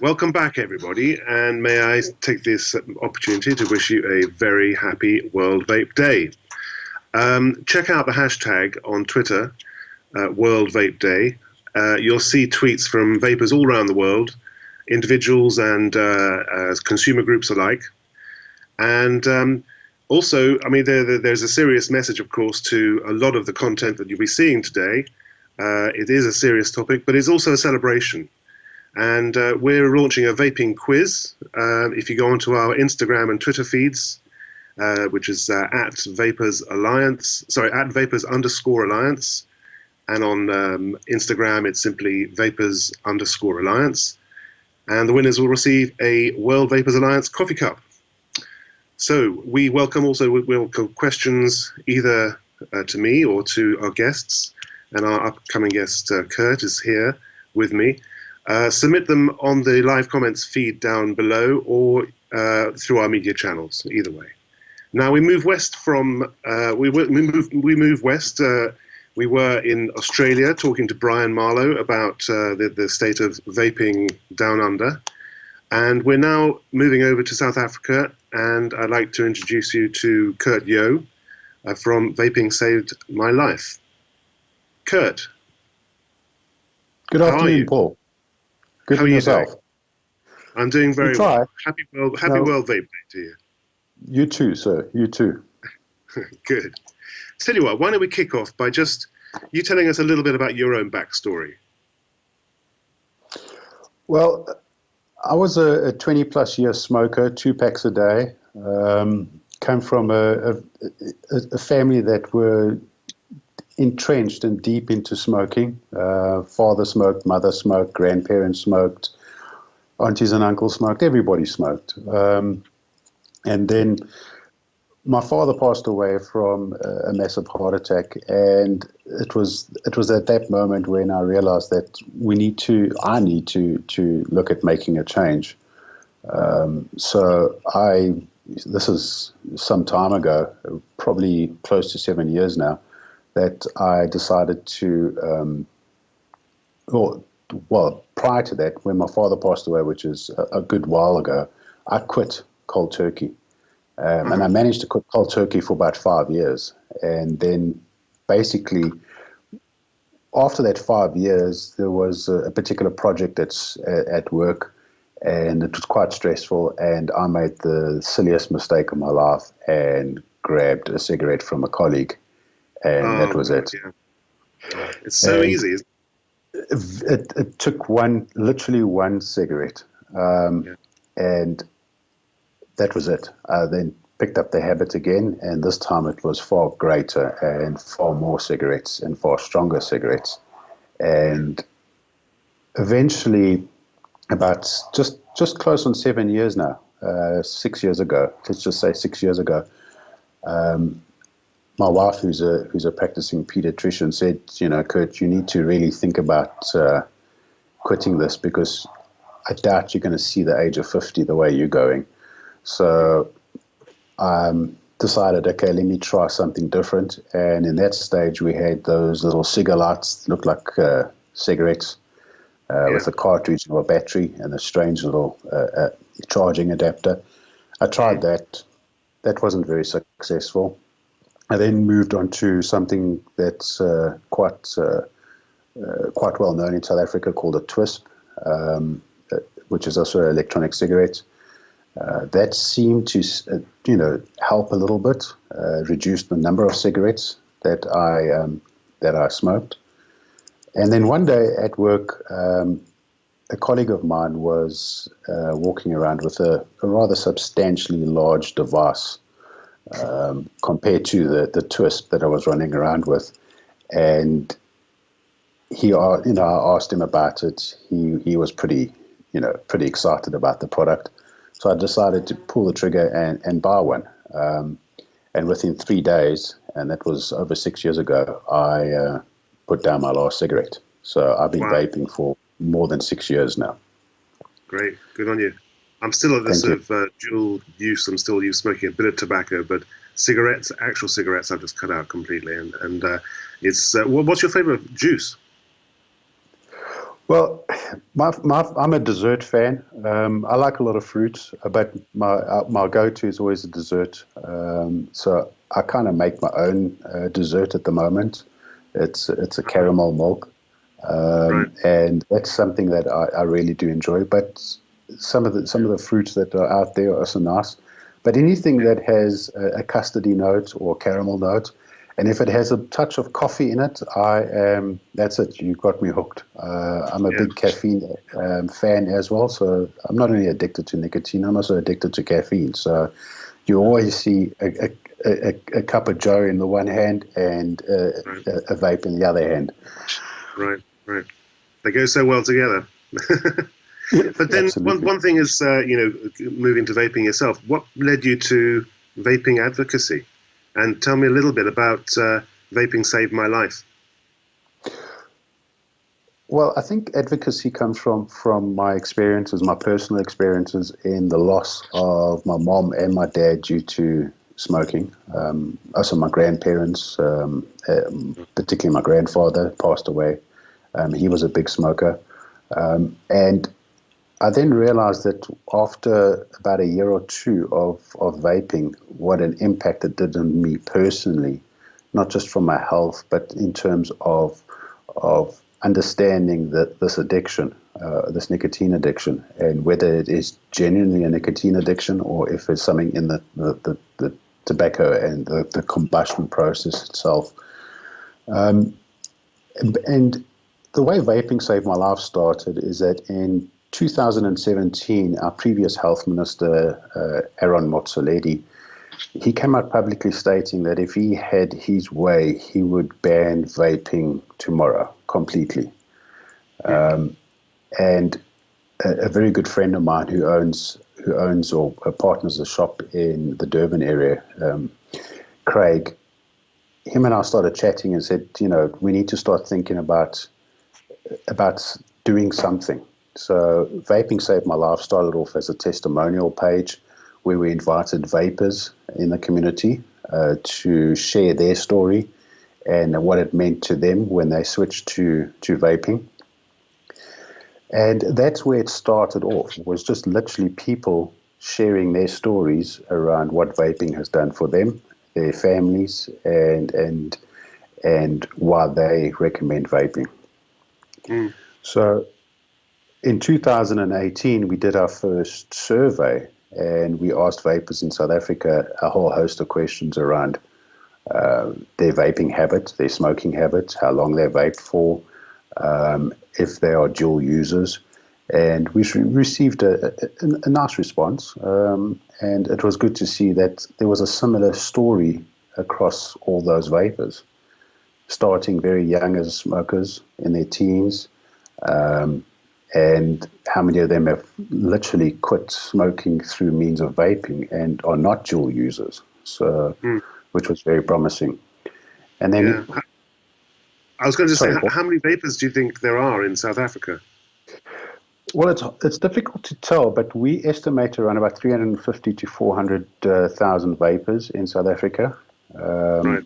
Welcome back, everybody, and may I take this opportunity to wish you a very happy World Vape Day. Check out the hashtag on Twitter, World Vape Day. You'll see tweets from vapers all around the world, individuals and consumer groups alike. And also, I mean, there's a serious message, of course, to a lot of the content that you'll be seeing today. It is a serious topic, but it's also a celebration. And we're launching a vaping quiz. If you go onto our Instagram and Twitter feeds, which is at Vapers Alliance, at Vapers_Alliance, and on Instagram it's simply Vapers_Alliance, and the winners will receive a World Vapers Alliance coffee cup. So we welcome questions either to me or to our guests, and our upcoming guest Kurt is here with me. Submit them on the live comments feed down below or through our media channels, either way. Now we move west from, we move west. We were in Australia talking to Brian Marlow about the state of vaping down under. And we're now moving over to South Africa, and I'd like to introduce you to Kurt Yo from Vaping Saved My Life. Kurt. Good afternoon, Paul. Good for yourself. Doing? I'm doing very well. Happy World Vape Day to you. You too, sir. You too. Good. Tell you what, why don't we kick off by just you telling us a little bit about your own backstory? Well, I was a 20-plus year smoker, 2 packs a day. Came from a family that were entrenched and deep into smoking. Father smoked, mother smoked, grandparents smoked, aunties and uncles smoked, everybody smoked. And then my father passed away from a massive heart attack, and it was at that moment when I realized that I need to look at making a change. So this is some time ago, probably close to 7 years now, that I decided to, prior to that, when my father passed away, which is a good while ago, I quit cold turkey. And I managed to quit cold turkey for about 5 years. And then basically, after that 5 years, there was a particular project that's at work, and it was quite stressful. And I made the silliest mistake of my life and grabbed a cigarette from a colleague. And that was it. Yeah. It's so easy. Isn't it? It took literally one cigarette. And that was it. I then picked up the habit again, and this time it was far greater and far more cigarettes and far stronger cigarettes. And eventually, about just close on 7 years now, 6 years ago, let's just say 6 years ago, my wife, who's a practicing pediatrician, said, Kurt, you need to really think about quitting this, because I doubt you're going to see the age of 50 the way you're going. So I decided, okay, let me try something different. And in that stage, we had those little cigar lights, looked like cigarettes, with a cartridge or a battery and a strange little charging adapter. I tried that. That wasn't very successful. I then moved on to something that's quite well known in South Africa called a twisp, which is also an electronic cigarette. That seemed to, help a little bit, reduce the number of cigarettes that I smoked. And then one day at work, a colleague of mine was walking around with a rather substantially large device compared to the twisp that I was running around with. And I asked him about it. He was pretty excited about the product. So I decided to pull the trigger and buy one. And within 3 days, and that was over 6 years ago, I put down my last cigarette. So I've been vaping for more than 6 years now. Great. Good on you. I'm still at this sort of dual use. I'm still smoking a bit of tobacco, but actual cigarettes, I've just cut out completely. And it's what's your favorite juice? Well, I'm a dessert fan. I like a lot of fruits, but my go-to is always a dessert. So I kind of make my own dessert at the moment. It's a caramel milk, Right. and that's something that I really do enjoy. But some of the fruits that are out there are also nice. But anything Yeah. that has a custardy note or caramel note, and if it has a touch of coffee in it, that's it. You got me hooked. I'm a Yeah. big caffeine fan as well. So I'm not only addicted to nicotine, I'm also addicted to caffeine. So you always see a cup of Joe in the one hand and Right. a vape in the other hand. Right. Right. They go so well together. But then Absolutely. one thing is, moving to vaping yourself. What led you to vaping advocacy? And tell me a little bit about Vaping Saved My Life. Well, I think advocacy comes from my experiences, my personal experiences in the loss of my mom and my dad due to smoking. Also, my grandparents, particularly my grandfather, passed away. He was a big smoker. And I then realized that after about a year or two of vaping, what an impact it did on me personally, not just for my health, but in terms of understanding that this addiction, this nicotine addiction, and whether it is genuinely a nicotine addiction or if it's something in the tobacco and the combustion process itself. And the way Vaping Saved My Life started is that in 2017, our previous health minister, Aaron Motsoaledi, he came out publicly stating that if he had his way, he would ban vaping tomorrow completely. And a very good friend of mine who owns or partners a shop in the Durban area, Craig, him and I started chatting and said, we need to start thinking about doing something. So Vaping Saved My Life started off as a testimonial page where we invited vapers in the community to share their story and what it meant to them when they switched to vaping. And that's where it started off, was just literally people sharing their stories around what vaping has done for them, their families, and why they recommend vaping. Mm. So in 2018, we did our first survey, and we asked vapers in South Africa a whole host of questions around their vaping habits, their smoking habits, how long they vape for, if they are dual users. And we received a nice response, and it was good to see that there was a similar story across all those vapers, starting very young as smokers in their teens, and how many of them have literally quit smoking through means of vaping and are not dual users, so Mm. which was very promising. And Yeah. then, I was going to say, sorry, Paul. how many vapers do you think there are in South Africa? Well, it's difficult to tell, but we estimate around about 350 to 400,000 vapers in South Africa. Right.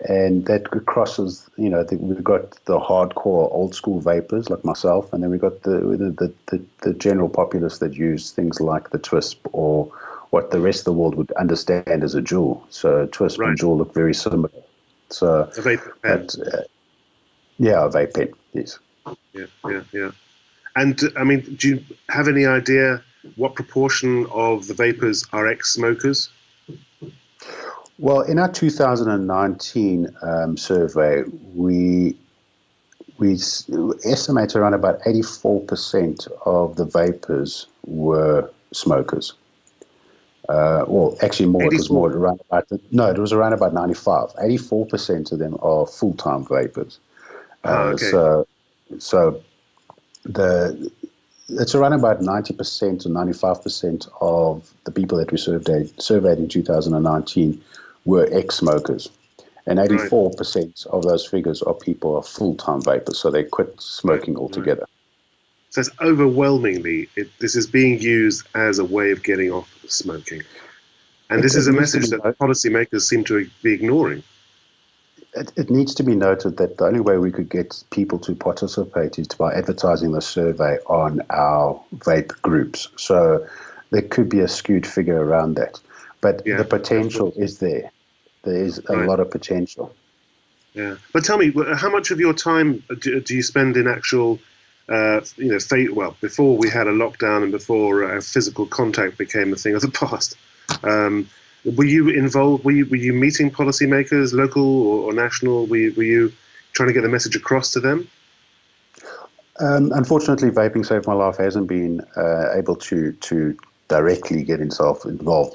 And that crosses, we've got the hardcore old school vapors like myself, and then we've got the general populace that use things like the Twisp or what the rest of the world would understand as a Juul. So Twisp Right. and Juul look very similar. So, A vapor pen. but yeah, a vape pen, yes. Yeah. Yeah. Yeah. And I mean, do you have any idea what proportion of the vapors are ex-smokers? Well, in our 2019 survey, we estimate around about 84% of the vapers were smokers. Well, actually more. It was 84. more around about it was around about 95. 84% of them are full-time vapers. Okay. So the it's around about 90% or 95% of the people that we surveyed in 2019 were ex-smokers. And Right. 84% of those figures are people who are full-time vapers, so they quit Right. smoking Right. altogether. So it's overwhelmingly, this is being used as a way of getting off smoking. And this is It a needs to message be that policymakers seem to be ignoring. it needs to be noted that the only way we could get people to participate is by advertising the survey on our vape groups. So there could be a skewed figure around that. But the potential is there. There is a lot of potential. Yeah. But tell me, how much of your time do you spend in actual, before we had a lockdown and before physical contact became a thing of the past, were you involved? Were you meeting policymakers, local or national? Were you trying to get the message across to them? Unfortunately, Vaping Saved My Life hasn't been able to directly get involved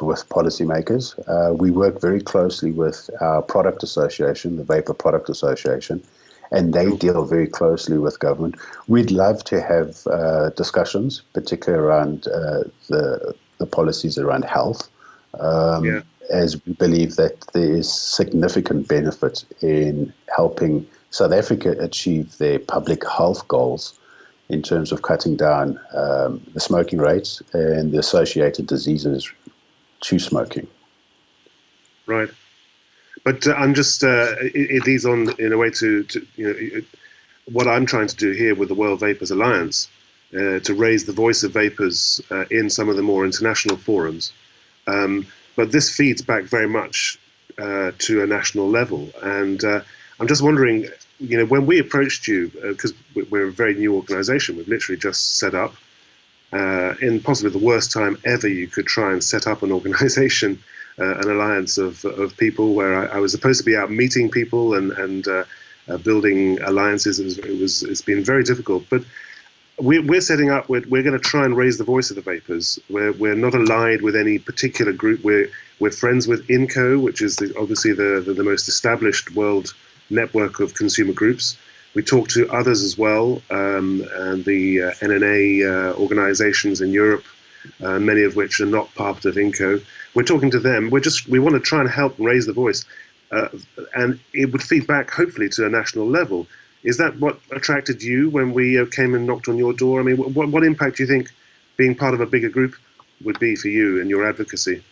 with policymakers. We work very closely with our product association, the Vapor Product Association, and they deal very closely with government. We'd love to have discussions, particularly around the policies around health, as we believe that there is significant benefit in helping South Africa achieve their public health goals in terms of cutting down the smoking rates and the associated diseases to smoking. Right. But I'm just, it leads on in a way to what I'm trying to do here with the World Vapers Alliance, to raise the voice of vapors in some of the more international forums. But this feeds back very much to a national level. And I'm just wondering, when we approached you, because we're a very new organization, we've literally just set up, in possibly the worst time ever you could try and set up an organization, an alliance of people, where I was supposed to be out meeting people and building alliances. It's been very difficult. But we're setting up, we're going to try and raise the voice of the vapors. We're not allied with any particular group. We're friends with INCO, which is obviously the most established world network of consumer groups. We talk to others as well, and the NNA organizations in Europe, many of which are not part of INCO. We're talking to them. We want to try and help raise the voice, and it would feed back hopefully to a national level. Is that what attracted you when we came and knocked on your door? I mean, what impact do you think being part of a bigger group would be for you and your advocacy?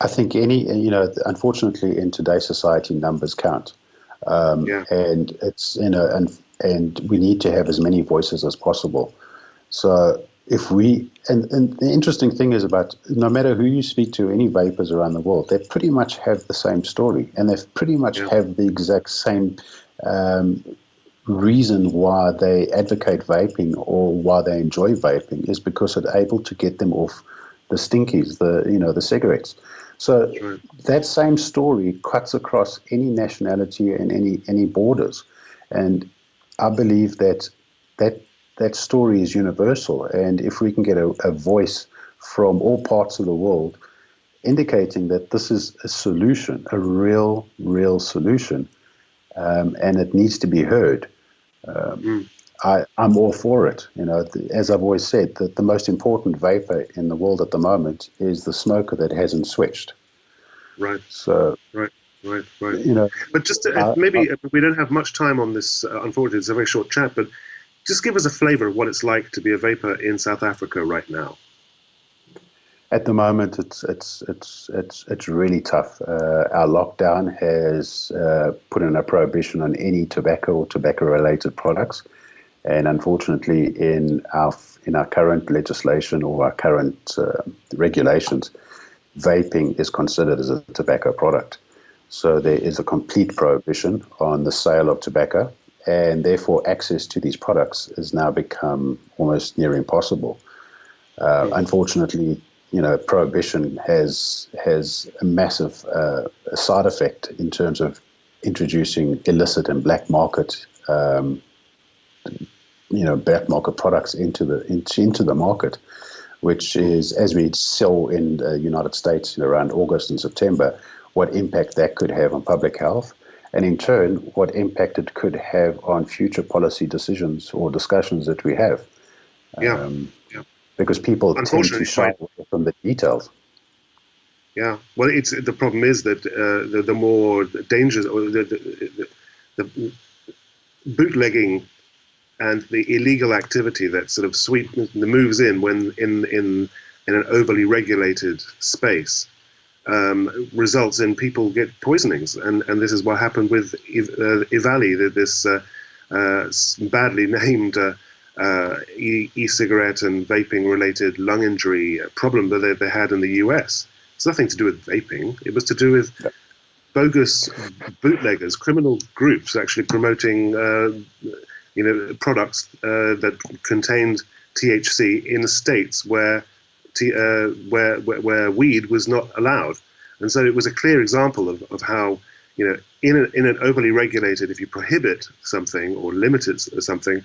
I think unfortunately in today's society, numbers count. And it's, and we need to have as many voices as possible. So if we, and the interesting thing is about, no matter who you speak to, any vapors around the world, they pretty much have the same story, and they pretty much have the exact same reason why they advocate vaping or why they enjoy vaping, is because it's able to get them off the stinkies, the cigarettes. So that same story cuts across any nationality and any borders, and I believe that story is universal. And if we can get a voice from all parts of the world indicating that this is a solution, a real solution, and it needs to be heard, I'm all for it. As I've always said, that the most important vapor in the world at the moment is the smoker that hasn't switched. Right. So. Right. But just maybe we don't have much time on this. Unfortunately, it's a very short chat. But just give us a flavour of what it's like to be a vapor in South Africa right now. At the moment, it's really tough. Our lockdown has put in a prohibition on any tobacco or tobacco-related products, and unfortunately, in our current legislation or our current regulations, vaping is considered as a tobacco product. So there is a complete prohibition on the sale of tobacco, and therefore access to these products has now become almost near impossible. Unfortunately, prohibition has a massive side effect in terms of introducing illicit and black market, black market products into the market, which is, as we saw in the United States around August and September, what impact that could have on public health, and in turn, what impact it could have on future policy decisions or discussions that we have. Because people tend to shy away from the details. Yeah, well, the problem is that the more dangerous, or the bootlegging and the illegal activity that sort of moves in when in an overly regulated space, results in people get poisonings, and this is what happened with Ivali, this badly named e-cigarette and vaping-related lung injury problem that they had in the US. It's nothing to do with vaping. It was to do with bogus bootleggers, criminal groups actually promoting products that contained THC in states where weed was not allowed. And so it was a clear example of how, in an overly regulated, if you prohibit something or limit it something,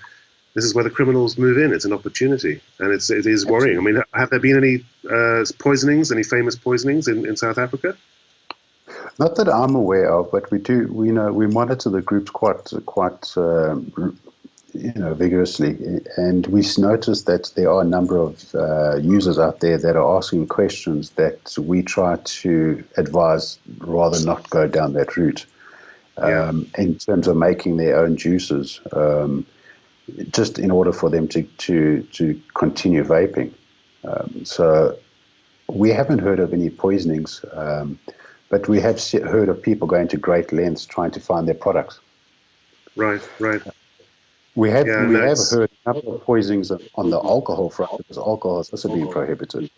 this is where the criminals move in. It's an opportunity, and it is worrying. I mean, have there been any poisonings, any famous poisonings in South Africa? Not that I'm aware of, but we do. We monitor the groups quite vigorously, and we noticed that there are a number of users out there that are asking questions that we try to advise rather not go down that route. In terms of making their own juices, just in order for them to continue vaping. So we haven't heard of any poisonings. But we have heard of people going to great lengths trying to find their products. Right. We have heard a number of poisonings on the alcohol front, because alcohol has also been prohibited.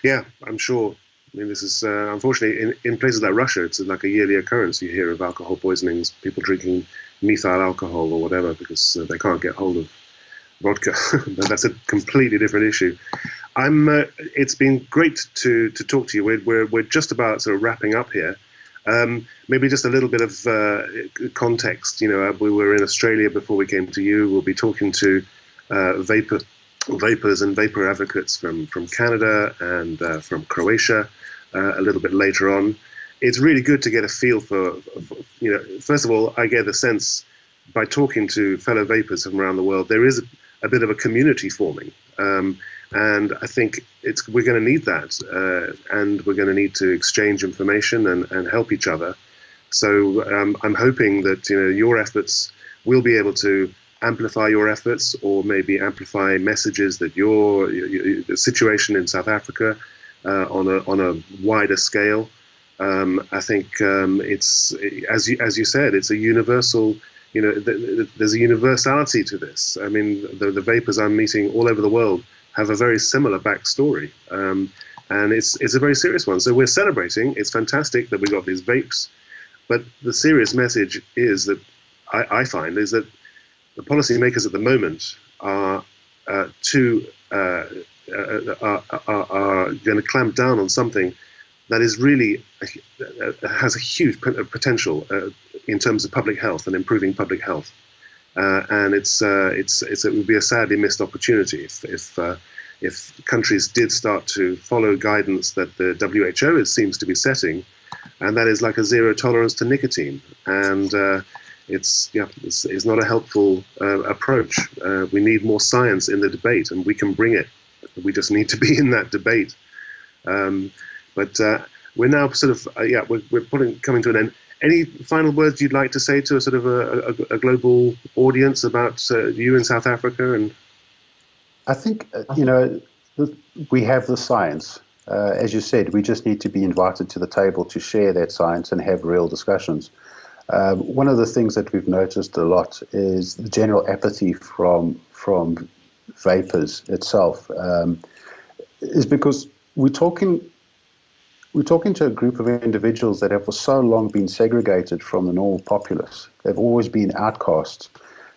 Yeah, I'm sure. I mean, this is unfortunately in places like Russia, it's like a yearly occurrence. You hear of alcohol poisonings, people drinking methyl alcohol or whatever because they can't get hold of vodka. But that's a completely different issue. It's been great to talk to you. We're just about sort of wrapping up here. Maybe just a little bit of context. We were in Australia before we came to you. We'll be talking to vapers and vapor advocates from Canada and from Croatia a little bit later on. It's really good to get a feel for first of all, I get the sense by talking to fellow vapers from around the world, there is a bit of a community forming. And I think we're going to need that, and we're going to need to exchange information and help each other. So I'm hoping that your efforts will be able to amplify your efforts, or maybe amplify messages that the situation in South Africa on a wider scale. I think it's as you said, it's a universal. There's a universality to this. I mean, the vapers I'm meeting all over the world have a very similar backstory, and it's a very serious one. So we're celebrating. It's fantastic that we got these vapes, but the serious message is that I find is that the policymakers at the moment are going to clamp down on something that is really has a huge potential in terms of public health and improving public health. And it would be a sadly missed opportunity if countries did start to follow guidance that the WHO seems to be setting, and that is like a zero tolerance to nicotine. And it's not a helpful approach. We need more science in the debate, and we can bring it. We just need to be in that debate. But we're now sort of we're coming to an end. Any final words you'd like to say to a sort of a global audience about you in South Africa? And I think we have the science. As you said, we just need to be invited to the table to share that science and have real discussions. One of the things that we've noticed a lot is the general apathy from vapers itself. Is because we're talking to a group of individuals that have for so long been segregated from the normal populace. They've always been outcasts.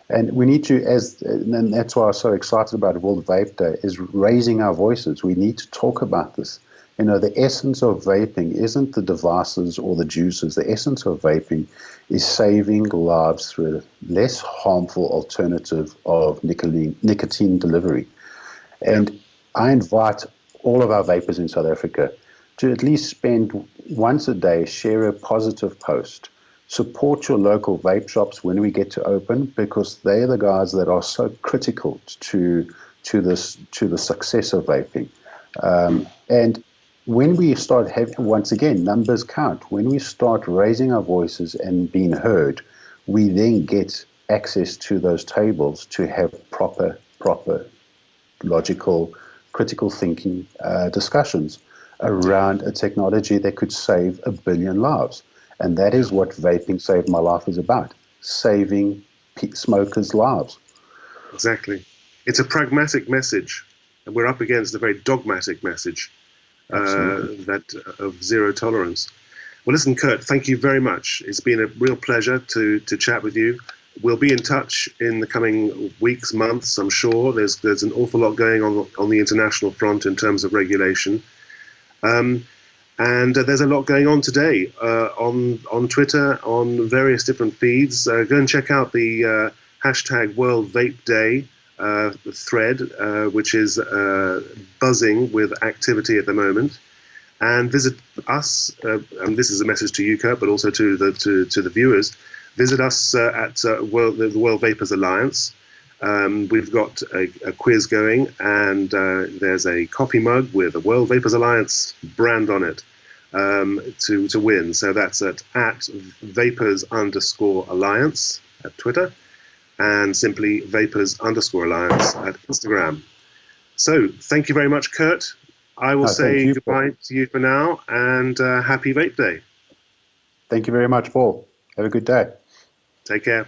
And we need to, and that's why I'm so excited about World Vape Day, is raising our voices. We need to talk about this. The essence of vaping isn't the devices or the juices. The essence of vaping is saving lives through a less harmful alternative of nicotine delivery. And I invite all of our vapers in South Africa to at least spend once a day, share a positive post. Support your local vape shops when we get to open, because they're the guys that are so critical to the success of vaping. And when we start having, once again, numbers count. When we start raising our voices and being heard, we then get access to those tables to have proper, logical, critical thinking discussions. around a technology that could save 1 billion lives. And that is what Vaping Saved My Life is about, saving smokers' lives. Exactly. It's a pragmatic message, and we're up against a very dogmatic message of zero tolerance. Well, listen, Kurt, thank you very much. It's been a real pleasure to chat with you. We'll be in touch in the coming weeks, months, I'm sure. There's an awful lot going on the international front in terms of regulation. And there's a lot going on today on Twitter, on various different feeds. Go and check out the hashtag World Vape Day thread, which is buzzing with activity at the moment. And visit us, and this is a message to you, Kurt, but also to the viewers. Visit us at the World Vapers Alliance. We've got a quiz going, and there's a coffee mug with a World Vapers Alliance brand on it to win. So that's at Vapers_Alliance at Twitter, and simply Vapers_Alliance at Instagram. So thank you very much, Kurt. I will say goodbye to you for now, and happy Vape Day. Thank you very much, Paul. Have a good day. Take care.